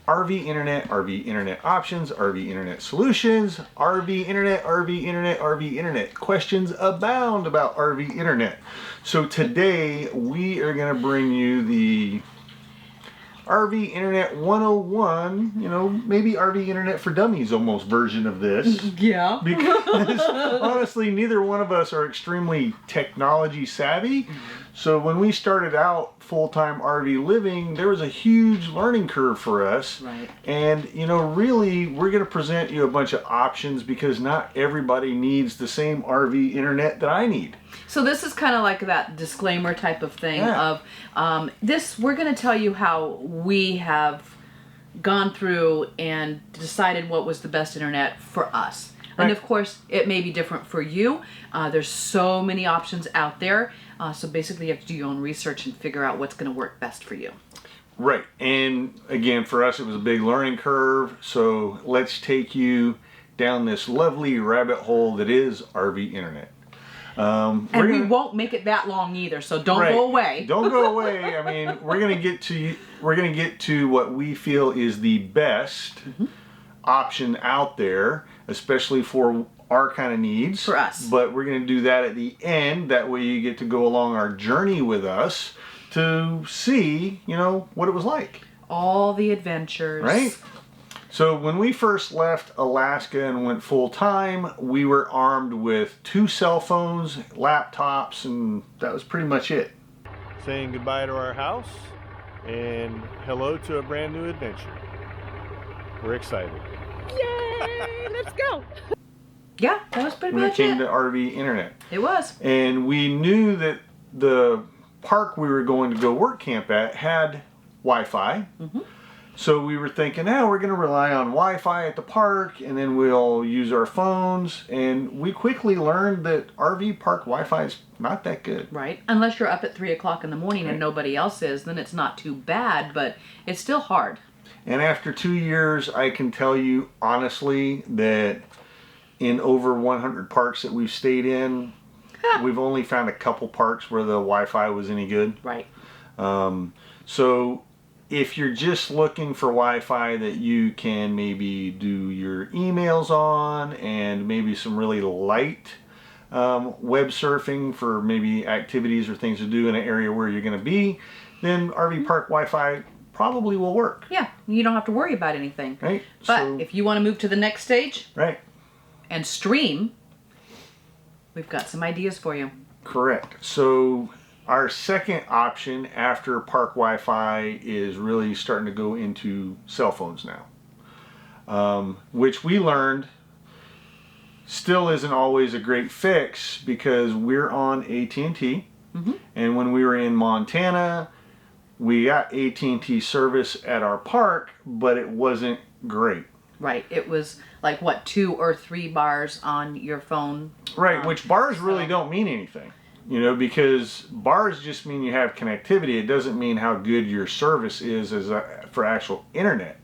RV Internet, RV Internet options, RV Internet solutions, RV Internet, RV Internet, RV Internet. Questions abound about RV Internet. So today we are going to bring you the RV Internet 101, you know, maybe RV Internet for Dummies almost version of this. Yeah. Because honestly, neither one of us are extremely technology savvy. So when we started out full-time RV living, there was a huge learning curve for us. Right. And, you know, really, we're going to present you a bunch of options because not everybody needs the same RV internet that I need. So this is kind of like that disclaimer type of thing of we're going to tell you how we have gone through and decided what was the best internet for us. Right. And of course, it may be different for you. There's so many options out there. So basically, you have to do your own research and figure out what's going to work best for you. Right. And again, for us, it was a big learning curve. So let's take you down this lovely rabbit hole that is RV Internet. And we won't make it that long either, so don't go away. Don't go away. I mean, we're gonna get to what we feel is the best option out there, especially for our kind of needs. For us. But we're gonna do that at the end. That way you get to go along our journey with us to see, you know, what it was like. All the adventures. Right? So when we first left Alaska and went full time, we were armed with 2 cell phones, laptops, and that was pretty much it. Saying goodbye to our house and hello to a brand new adventure. We're excited. Yay! Let's go! Yeah, that was pretty much it. When it came to RV Internet. It was. And we knew that the park we were going to go work camp at had Wi-Fi. So we were thinking, we're going to rely on Wi-Fi at the park, and then we'll use our phones. And we quickly learned that RV park Wi-Fi is not that good. Right. Unless you're up at 3 o'clock in the morning and nobody else is, then it's not too bad, but it's still hard. And after 2 years, I can tell you honestly that in over 100 parks that we've stayed in, we've only found a couple parks where the Wi-Fi was any good. Right. So if you're just looking for Wi-Fi that you can maybe do your emails on and maybe some really light web surfing for maybe activities or things to do in an area where you're going to be, then RV park Wi-Fi probably will work. Yeah, you don't have to worry about anything. Right. But if you want to move to the next stage and stream, we've got some ideas for you. Correct. So our second option after park Wi-Fi is really starting to go into cell phones now, which we learned still isn't always a great fix because we're on AT&T, and when we were in Montana, we got AT&T service at our park, but it wasn't great. Right. It was like, what, 2 or 3 bars on your phone? Right, which bars really don't mean anything. You know, because bars just mean you have connectivity. It doesn't mean how good your service is for actual internet.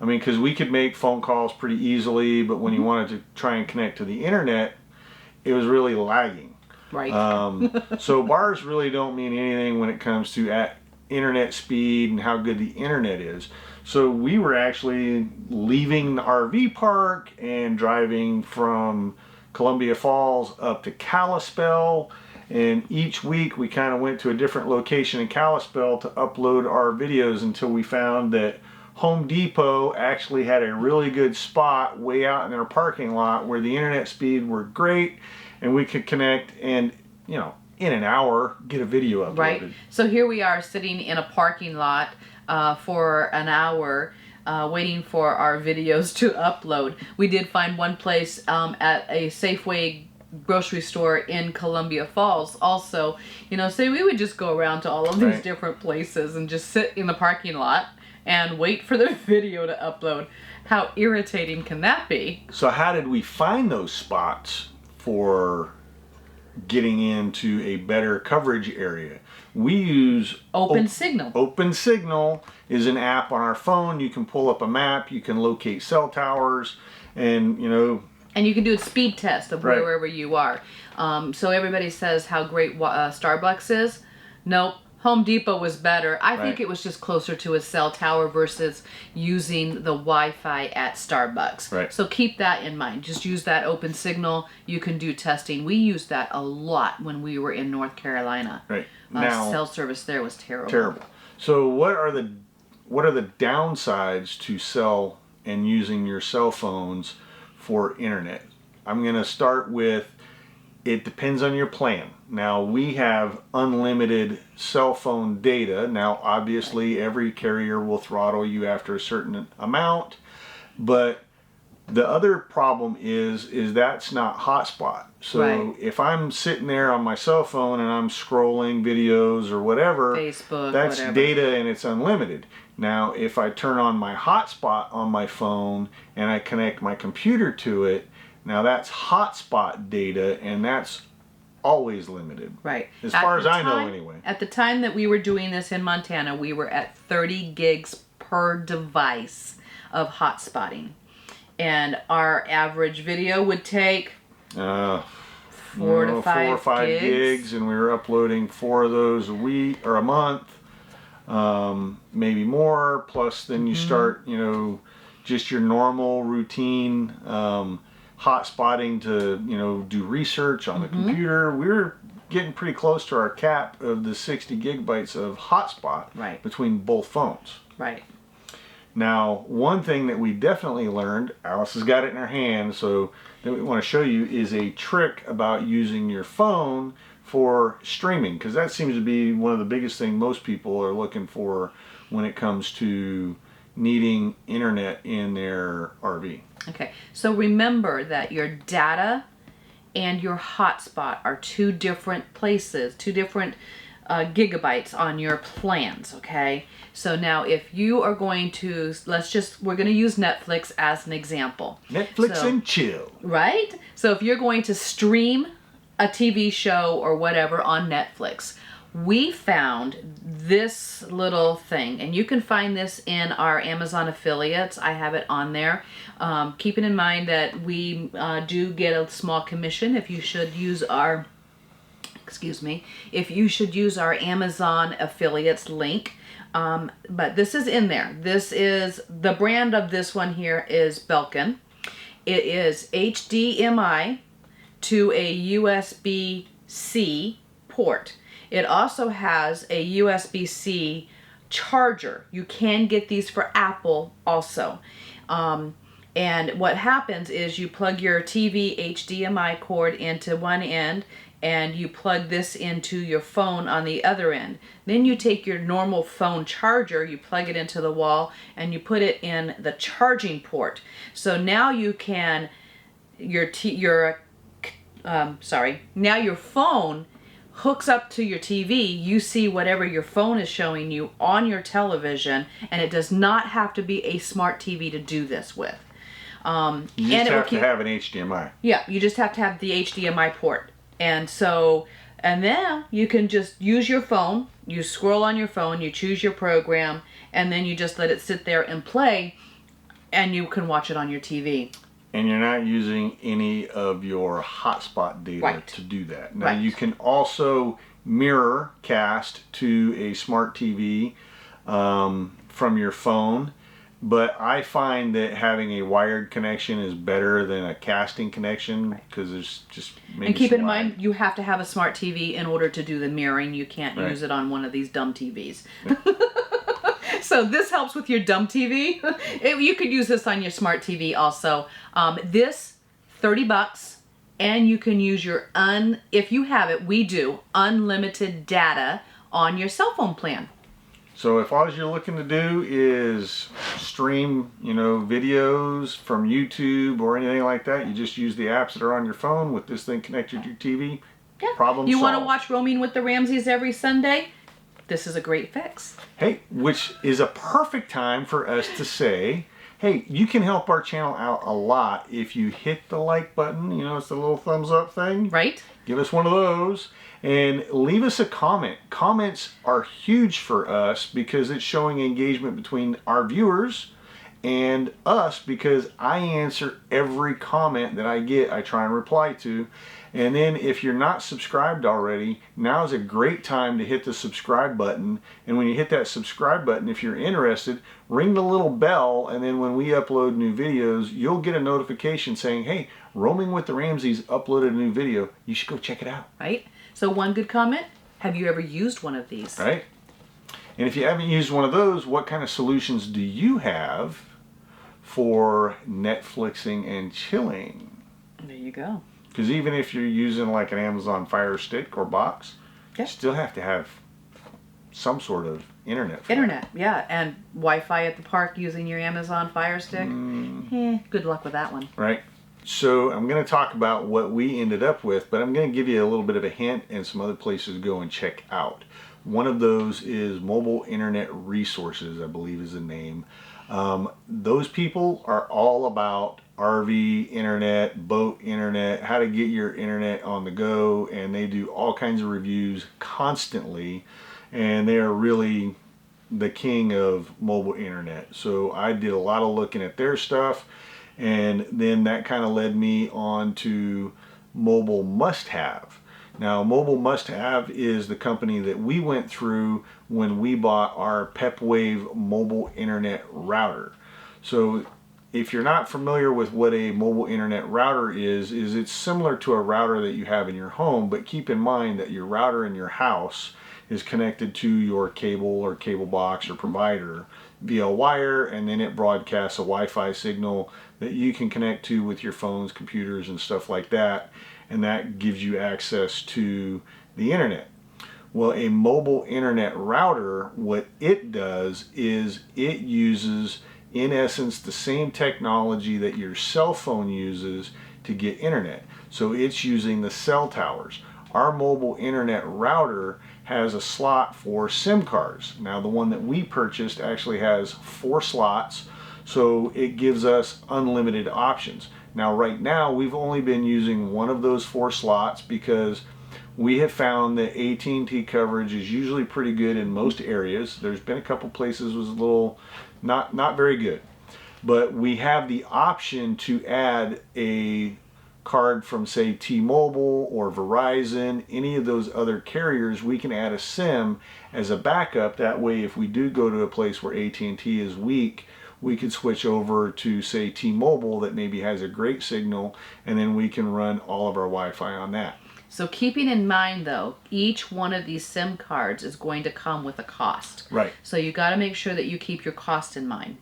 I mean, because we could make phone calls pretty easily, but when you wanted to try and connect to the internet, it was really lagging. Right. So bars really don't mean anything when it comes to internet speed and how good the internet is. So we were actually leaving the RV park and driving from Columbia Falls up to Kalispell. And each week we kind of went to a different location in Kalispell to upload our videos until we found that Home Depot actually had a really good spot way out in their parking lot where the internet speed were great and we could connect and, you know, in an hour get a video uploaded. Right. So here we are sitting in a parking lot for an hour waiting for our videos to upload. We did find one place at a Safeway grocery store in Columbia Falls also, you know, say we would just go around to all of these different places and just sit in the parking lot and wait for the video to upload. How irritating can that be? So how did we find those spots for getting into a better coverage area? We use Open Signal. Open Signal is an app on our phone. You can pull up a map, you can locate cell towers, and you know, and you can do a speed test of wherever you are. So everybody says how great Starbucks is. Nope. Home Depot was better. I think Right. it was just closer to a cell tower versus using the Wi-Fi at Starbucks. Right. So keep that in mind. Just use that open signal. You can do testing. We used that a lot when we were in North Carolina. Right. Now, Cell service there was terrible. terrible. So what are the downsides to cell and using your cell phones for internet? I'm going to start with, it depends on your plan. Now, we have unlimited cell phone data. Now, obviously, every carrier will throttle you after a certain amount, but the other problem is that's not Hotspot. So Right. if I'm sitting there on my cell phone and I'm scrolling videos or whatever, Facebook, that's whatever. data and it's unlimited. Now, if I turn on my Hotspot on my phone and I connect my computer to it, now that's Hotspot data, and that's always limited. Right. As far as I know, time- anyway. At the time that we were doing this in Montana, we were at 30 gigs per device of hotspotting. And our average video would take 4 to 5 gigs, and we were uploading 4 of those a week or a month, maybe more. Plus, then you start, just your normal routine hotspotting to, do research on the computer. We were getting pretty close to our cap of the 60 gigabytes of hotspot Right. between both phones. Right. Now, one thing that we definitely learned, Alice has got it in her hand, so that we want to show you, is a trick about using your phone for streaming, because that seems to be one of the biggest things most people are looking for when it comes to needing internet in their RV. Okay. So remember that your data and your hotspot are two different places, two different gigabytes on your plans, okay? So now if you are going to, we're going to use Netflix as an example. Netflix So- and chill. Right? So if you're going to stream a TV show or whatever on Netflix, we found this little thing, and you can find this in our Amazon affiliates. I have it on there. Keeping in mind that we do get a small commission if you should use our, if you should use our Amazon affiliates link. But this is in there. This is, the brand of this one here is Belkin. It is HDMI to a USB-C port. It also has a USB-C charger. You can get these for Apple also. And what happens is you plug your TV HDMI cord into one end and you plug this into your phone on the other end. Then you take your normal phone charger, you plug it into the wall, and you put it in the charging port. So now you can, now your phone hooks up to your TV, you see whatever your phone is showing you on your television, and it does not have to be a smart TV to do this with. You just have to have an HDMI. Yeah, you just have to have the HDMI port. And then you can just use your phone, you scroll on your phone, you choose your program, and then you just let it sit there and play, and you can watch it on your TV. And you're not using any of your hotspot data Right. to do that. Now, Right. you can also mirror cast to a smart TV from your phone, but I find that having a wired connection is better than a casting connection, because there's just maybe And keep some in lag. mind, you have to have a smart TV in order to do the mirroring. You can't Right. use it on one of these dumb TVs. So this helps with your dumb TV. You could use this on your smart TV also. This, $30, and you can use your, if you have it, we do, unlimited data on your cell phone plan. So if all you're looking to do is stream, videos from YouTube or anything like that, you just use the apps that are on your phone with this thing connected to your TV. Yeah. Problem You want to solved. watch Roaming with the Ramsays every Sunday? This is a great fix. Hey, which is a perfect time for us to say, hey, you can help our channel out a lot if you hit the like button. It's the little thumbs up thing. Right? Give us one of those and leave us a comment. Comments are huge for us because it's showing engagement between our viewers and us, because I answer every comment that I get. I try and reply to. And then if you're not subscribed already, now is a great time to hit the subscribe button. And when you hit that subscribe button, if you're interested, ring the little bell, and then when we upload new videos, you'll get a notification saying, hey, Roaming with the Ramsays uploaded a new video. You should go check it out. Right? So one good comment, have you ever used one of these? Right? And if you haven't used one of those, what kind of solutions do you have for Netflixing and chilling? There you go. Because even if you're using like an Amazon Fire Stick or box, you still have to have some sort of internet. Internet, yeah. And Wi-Fi at the park using your Amazon Fire Stick. Good luck with that one. Right. So I'm going to talk about what we ended up with, but I'm going to give you a little bit of a hint and some other places to go and check out. One of those is Mobile Internet Resources, I believe is the name. Those people are all about RV internet, boat internet, how to get your internet on the go, and they do all kinds of reviews constantly, and they are really the king of mobile internet. So I did a lot of looking at their stuff, and then that kind of led me on to Mobile Must Have. Now, Mobile Must Have is the company that we went through when we bought our Pepwave Mobile Internet Router. So if you're not familiar with what a mobile internet router is it's similar to a router that you have in your home, but keep in mind that your router in your house is connected to your cable or cable box or provider via wire, and then it broadcasts a Wi-Fi signal that you can connect to with your phones, computers, and stuff like that, and that gives you access to the internet. Well, a mobile internet router, what it does is it uses, in essence, the same technology that your cell phone uses to get internet. So it's using the cell towers. Our mobile internet router has a slot for SIM cards. Now, the one that we purchased actually has 4 slots, so it gives us unlimited options. Now, right now, we've only been using one of those 4 slots because we have found that AT&T coverage is usually pretty good in most areas. There's been a couple places was a little not very good, but we have the option to add a card from, say, T-Mobile or Verizon, any of those other carriers. We can add a SIM as a backup. That way, if we do go to a place where AT&T is weak, we could switch over to, say, T-Mobile that maybe has a great signal, and then we can run all of our Wi-Fi on that. So keeping in mind, though, each one of these SIM cards is going to come with a cost. Right. So you got to make sure that you keep your cost in mind.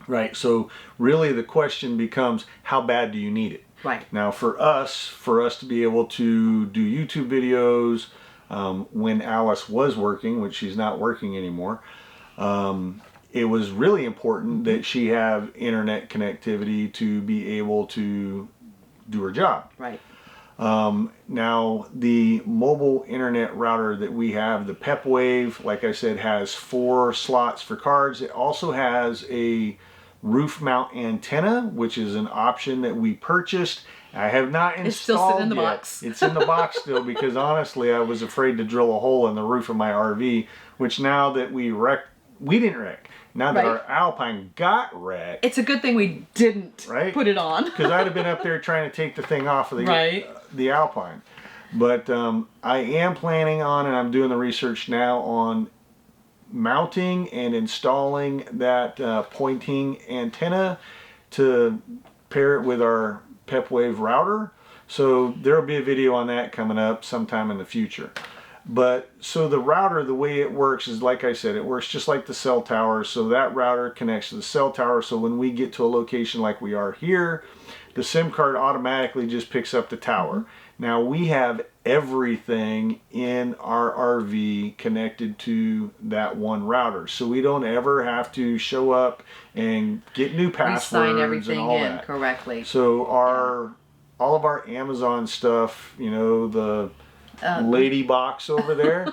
Right. So really the question becomes, how bad do you need it? Right. Now for us to be able to do YouTube videos, when Alice was working, which she's not working anymore, it was really important that she have internet connectivity to be able to do her job. Right. Now the mobile internet router that we have, the Pepwave, like I said, has 4 slots for cards. It also has a roof mount antenna, which is an option that we purchased. I have not installed it. It's still sitting in the box. It's in the box still, because honestly I was afraid to drill a hole in the roof of my RV, which now that we didn't wreck. Now that our Alpine got wrecked. It's a good thing we didn't put it on. Because I'd have been up there trying to take the thing off of the Alpine. But I am planning on, and I'm doing the research now on mounting and installing that pointing antenna to pair it with our Pepwave router. So there will be a video on that coming up sometime in the future. But so the router, the way it works is, like I said, it works just like the cell tower. So that router connects to the cell tower. So when we get to a location like we are here, the SIM card automatically just picks up the tower. Now we have everything in our RV connected to that one router. So we don't ever have to show up and get new passwords. Sign everything and all in that correctly. So all of our Amazon stuff, you know, the lady box over there,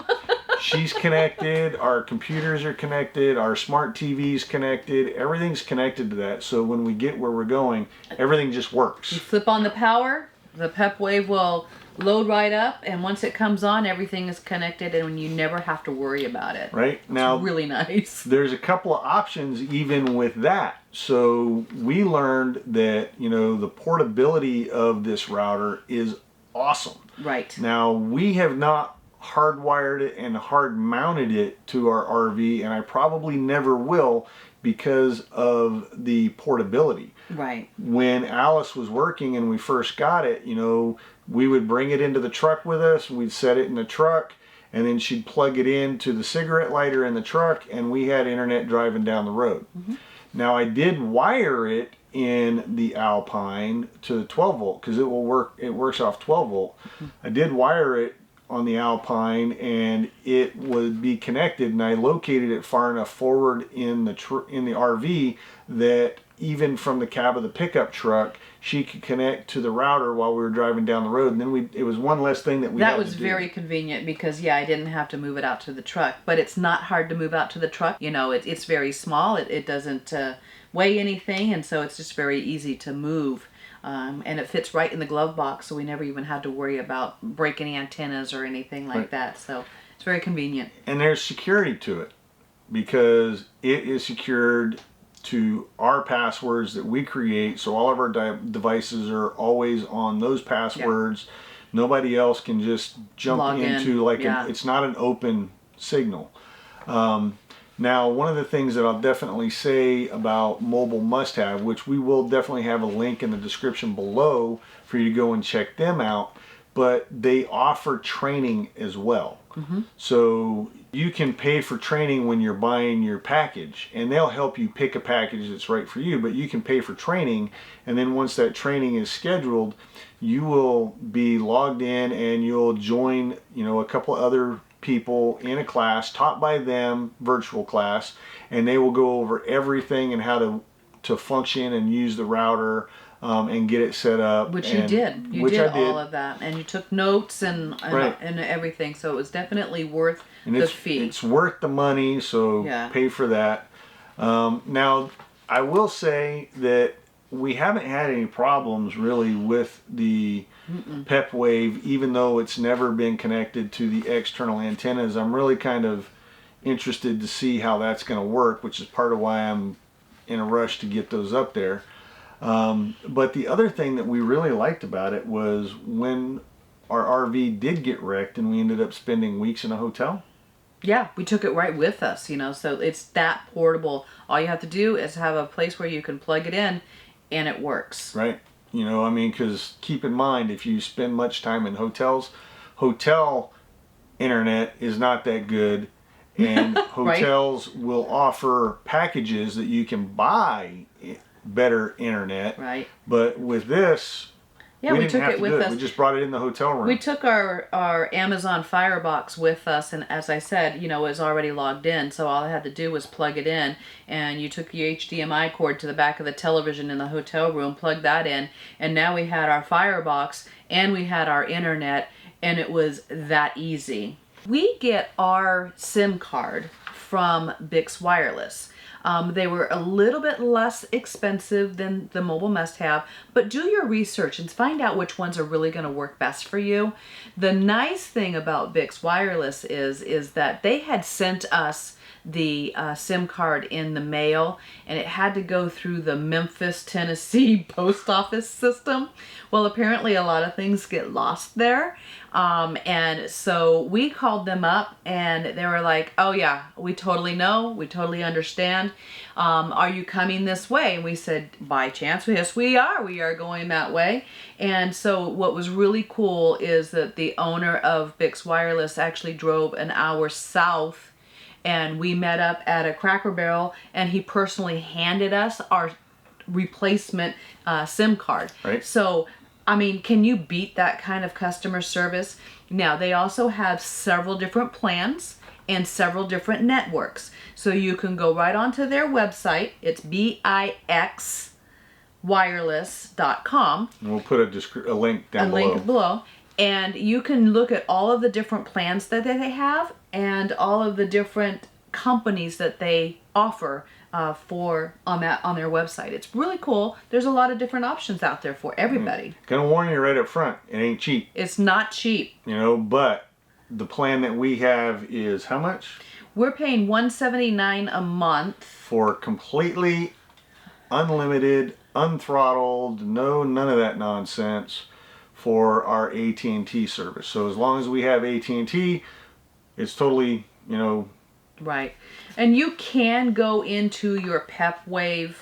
she's connected, our computers are connected, our smart TV's connected, everything's connected to that. So when we get where we're going, everything just works. You flip on the power, The Pepwave will load right up, and once it comes on, everything is connected, and you never have to worry about it. Right now, it's really nice. There's a couple of options even with that. So we learned that the portability of this router is awesome. Right. Now we have not hardwired it and hard mounted it to our RV, and I probably never will because of the portability. Right. When Alice was working and we first got it, we would bring it into the truck with us, we'd set it in the truck, and then she'd plug it into the cigarette lighter in the truck, and we had internet driving down the road. Mm-hmm. Now I did wire it in the Alpine to 12 volt because it works off 12 volt. Mm-hmm. I did wire it on the Alpine, and it would be connected, and I located it far enough forward in the RV that even from the cab of the pickup truck she could connect to the router while we were driving down the road, and then it was one less thing that we had to do. That was very convenient because I didn't have to move it out to the truck, but it's not hard to move out to the truck. It's very small, it doesn't weigh anything, and so it's just very easy to move. And it fits right in the glove box, so we never even had to worry about breaking antennas or anything like that. So it's very convenient. And there's security to it because it is secured to our passwords that we create, so all of our devices are always on those passwords. Yeah. Nobody else can just jump into it's not an open signal. Now, one of the things that I'll definitely say about Mobile Must Have, which we will definitely have a link in the description below for you to go and check them out, but they offer training as well. Mm-hmm. So you can pay for training when you're buying your package, and they'll help you pick a package that's right for you, but you can pay for training, and then once that training is scheduled, you will be logged in and you'll join a couple of other people in a class taught by them, virtual class, and they will go over everything and how to function and use the router and get it set up. Which you did. You did all of that, and you took notes and everything. So it was definitely worth the fee. It's worth the money. So pay for that. Now, I will say that we haven't had any problems really with the Pepwave, even though it's never been connected to the external antennas. I'm really kind of interested to see how that's going to work, which is part of why I'm in a rush to get those up there. But the other thing that we really liked about it was when our RV did get wrecked and we ended up spending weeks in a hotel. Yeah, we took it right with us, so it's that portable. All you have to do is have a place where you can plug it in and it works. Right. Because keep in mind, if you spend much time in hotels, hotel internet is not that good, and hotels will offer packages that you can buy better internet. Right. But with this, we took it with us. We just brought it in the hotel room. We took our Amazon Firebox with us, and as I said, it was already logged in, so all I had to do was plug it in, and you took your HDMI cord to the back of the television in the hotel room, plugged that in, and now we had our Firebox, and we had our internet, and it was that easy. We get our SIM card from BIX Wireless. They were a little bit less expensive than the Mobile Must Have, but do your research and find out which ones are really going to work best for you. The nice thing about BIX Wireless is that they had sent us the SIM card in the mail, and it had to go through the Memphis, Tennessee post office system. Well, apparently a lot of things get lost there. And so we called them up and they were like, oh yeah, we totally know, we totally understand. Are you coming this way? And we said, by chance, yes we are going that way. And so what was really cool is that the owner of BIX Wireless actually drove an hour south, and we met up at a Cracker Barrel, and he personally handed us our replacement SIM card. Right. So I mean, can you beat that kind of customer service? Now, they also have several different plans and several different networks. So you can go right onto their website. It's BIXWireless.com. And we'll put a link down below. A link below. And you can look at all of the different plans that they have and all of the different companies that they offer on their website. It's really cool. There's a lot of different options out there for everybody. Gonna warn you right up front, it ain't cheap. It's not cheap. You know, but the plan that we have is how much? We're paying $179 a month for completely unlimited, unthrottled, none of that nonsense for our AT&T service. So as long as we have AT&T, it's totally, you know. Right. And you can go into your Pepwave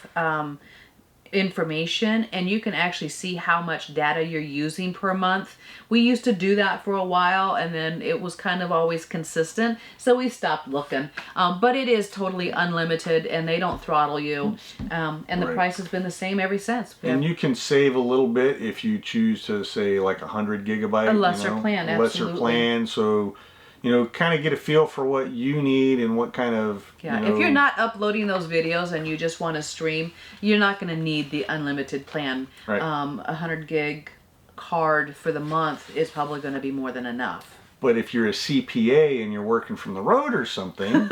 information and you can actually see how much data you're using per month. We used to do that for a while and then it was kind of always consistent, so we stopped looking. But it is totally unlimited and they don't throttle you, and the price has been the same ever since. And you can save a little bit if you choose to say like 100 gigabyte. A lesser plan, absolutely. Lesser plan, so you know, kind of get a feel for what you need and what kind of... Yeah, if you're not uploading those videos and you just want to stream, you're not going to need the unlimited plan. Right. 100 gig card for the month is probably going to be more than enough. But if you're a CPA and you're working from the road or something,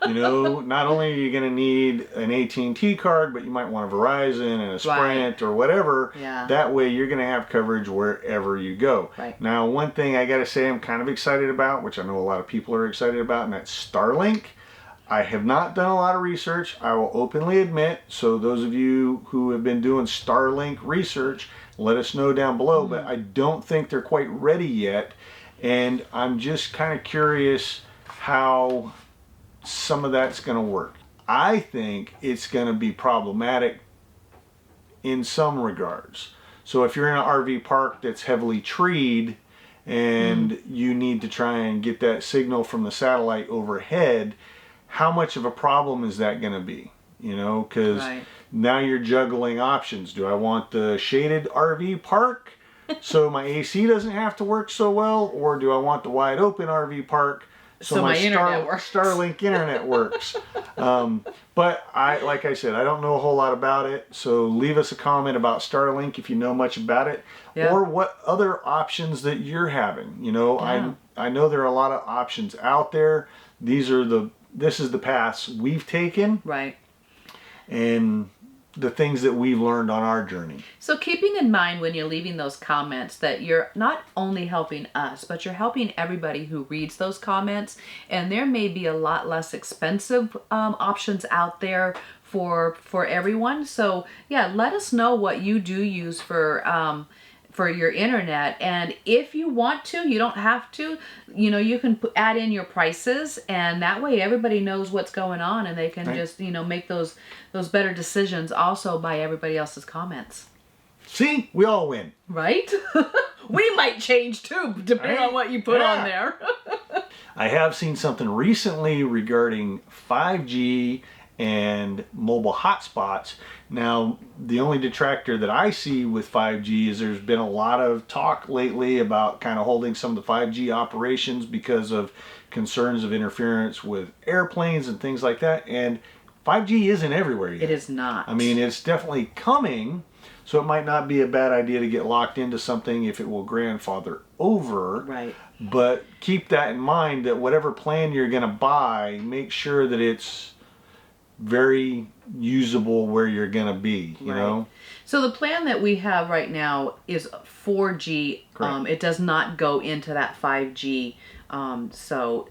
you know, not only are you going to need an AT&T card, but you might want a Verizon and a Sprint or whatever. Yeah. That way you're going to have coverage wherever you go. Right. Now, one thing I got to say I'm kind of excited about, which I know a lot of people are excited about, and that's Starlink. I have not done a lot of research, I will openly admit, so those of you who have been doing Starlink research, let us know down below, but I don't think they're quite ready yet, and I'm just kind of curious how some of that's going to work. I think it's going to be problematic in some regards. So if you're in an RV park that's heavily treed and you need to try and get that signal from the satellite overhead, how much of a problem is that going to be? You know, because now you're juggling options. Do I want the shaded RV park so my AC doesn't have to work so well, or do I want the wide open RV park so my internet works. Starlink internet works? But like I said, I don't know a whole lot about it, so leave us a comment about Starlink if you know much about it, or what other options that you're having. You know, I know there are a lot of options out there. This is the paths we've taken. Right. And the things that we've learned on our journey. So keeping in mind when you're leaving those comments that you're not only helping us, but you're helping everybody who reads those comments, and there may be a lot less expensive options out there for everyone. So yeah, let us know what you do use for your internet, and if you want to, you don't have to, you know, you can add in your prices, and that way everybody knows what's going on and they can just, you know, make those better decisions also by everybody else's comments. See, we all win. Right? We might change too, depending on what you put on there. I have seen something recently regarding 5G and mobile hotspots. Now, the only detractor that I see with 5G is there's been a lot of talk lately about kind of holding some of the 5G operations because of concerns of interference with airplanes and things like that. And 5G isn't everywhere yet. It is not. I mean, it's definitely coming, so it might not be a bad idea to get locked into something if it will grandfather over. Right. But keep that in mind, that whatever plan you're going to buy, make sure that it's very usable where you're going to be, you know? So the plan that we have right now is 4G. It does not go into that 5G. So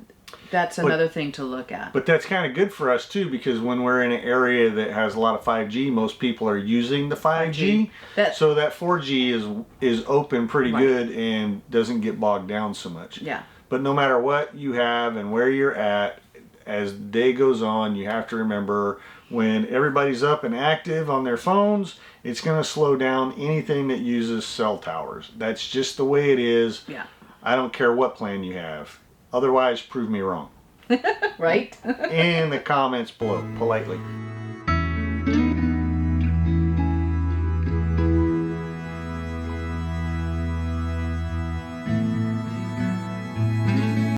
that's another thing to look at. But that's kind of good for us too, because when we're in an area that has a lot of 5G, most people are using the 5G. So that 4G is open pretty good and doesn't get bogged down so much. Yeah. But no matter what you have and where you're at, as day goes on, you have to remember, when everybody's up and active on their phones, it's going to slow down anything that uses cell towers. That's just the way it is. Yeah. I don't care what plan you have. Otherwise, prove me wrong. Right? In the comments below, politely.